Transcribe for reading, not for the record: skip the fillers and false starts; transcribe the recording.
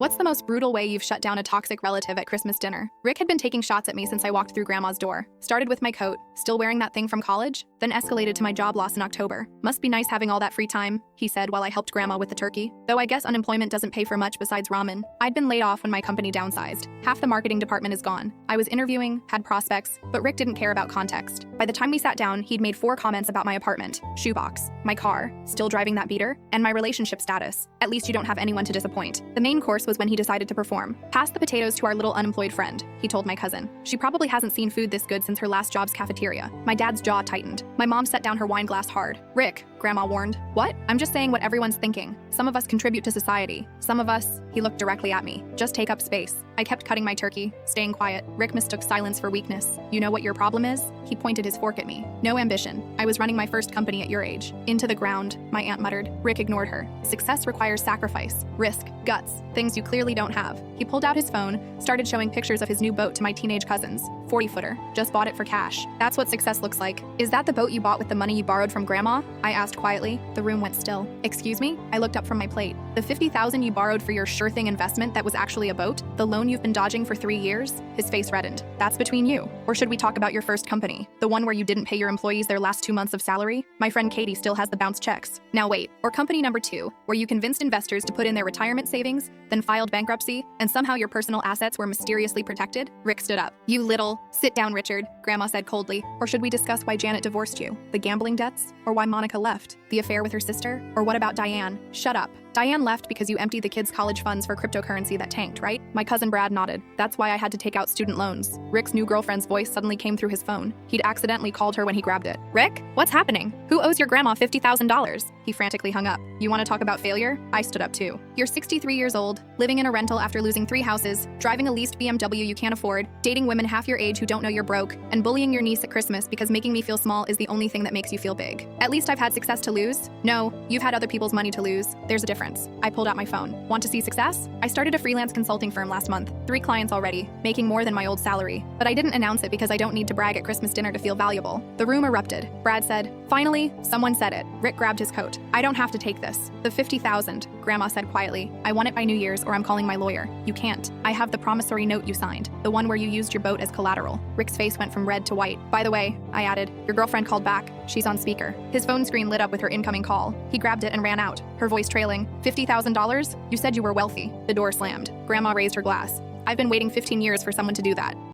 What's the most brutal way you've shut down a toxic relative at Christmas dinner? Rick had been taking shots at me since I walked through Grandma's door. Started with my coat, still wearing that thing from college, then escalated to my job loss in October. Must be nice having all that free time, he said while I helped Grandma with the turkey. Though I guess unemployment doesn't pay for much besides ramen. I'd been laid off when my company downsized. Half the marketing department is gone. I was interviewing, had prospects, but Rick didn't care about context. By the time we sat down, he'd made 4 comments about my apartment, shoebox, my car, still driving that beater, and my relationship status. At least you don't have anyone to disappoint. The main course was when he decided to perform. Pass the potatoes to our little unemployed friend, he told my cousin. She probably hasn't seen food this good since her last job's cafeteria. My dad's jaw tightened. My mom set down her wine glass hard. Rick, Grandma warned. What? I'm just saying what everyone's thinking. Some of us contribute to society. Some of us, he looked directly at me, just take up space. I kept cutting my turkey, staying quiet. Rick mistook silence for weakness. You know what your problem is? He pointed his fork at me. No ambition. I was running my first company at your age. Into the ground, my aunt muttered. Rick ignored her. Success requires sacrifice, risk, guts, things you clearly don't have. He pulled out his phone, started showing pictures of his new boat to my teenage cousins. 40-footer. Just bought it for cash. That's what success looks like. Is that the boat you bought with the money you borrowed from Grandma? I asked quietly. The room went still. Excuse me? I looked up from my plate. The $50,000 you borrowed for your sure thing investment that was actually a boat? The loan you've been dodging for 3 years? His face reddened. That's between you. Or should we talk about your first company? The one where you didn't pay your employees their last 2 months of salary? My friend Katie still has the bounce checks. Now wait. Or company number 2, where you convinced investors to put in their retirement savings, then filed bankruptcy, and somehow your personal assets were mysteriously protected? Rick stood up. You little... Sit down, Richard, Grandma said coldly. Or should we discuss why Janet divorced you? The gambling debts? Or why Monica left? The affair with her sister? Or what about Diane? Shut up. Diane left because you emptied the kids' college funds for cryptocurrency that tanked, right? My cousin Brad nodded. That's why I had to take out student loans. Rick's new girlfriend's voice suddenly came through his phone. He'd accidentally called her when he grabbed it. Rick? What's happening? Who owes your grandma $50,000? He frantically hung up. You want to talk about failure? I stood up too. You're 63 years old, living in a rental after losing 3 houses, driving a leased BMW you can't afford, dating women half your age who don't know you're broke, and bullying your niece at Christmas because making me feel small is the only thing that makes you feel big. At least I've had success to lose. No, you've had other people's money to lose. There's a difference. I pulled out my phone. Want to see success? I started a freelance consulting firm last month. 3 clients already, making more than my old salary. But I didn't announce it because I don't need to brag at Christmas dinner to feel valuable. The room erupted. Brad said, finally, someone said it. Rick grabbed his coat. I don't have to take this. The $50,000, Grandma said quietly. I want it by New Year's or I'm calling my lawyer. You can't. I have the promissory note you signed, the one where you used your boat as collateral. Rick's face went from red to white. By the way, I added, your girlfriend called back. She's on speaker. His phone screen lit up with her incoming call. He grabbed it and ran out, her voice trailing. $50,000? You said you were wealthy. The door slammed. Grandma raised her glass. I've been waiting 15 years for someone to do that.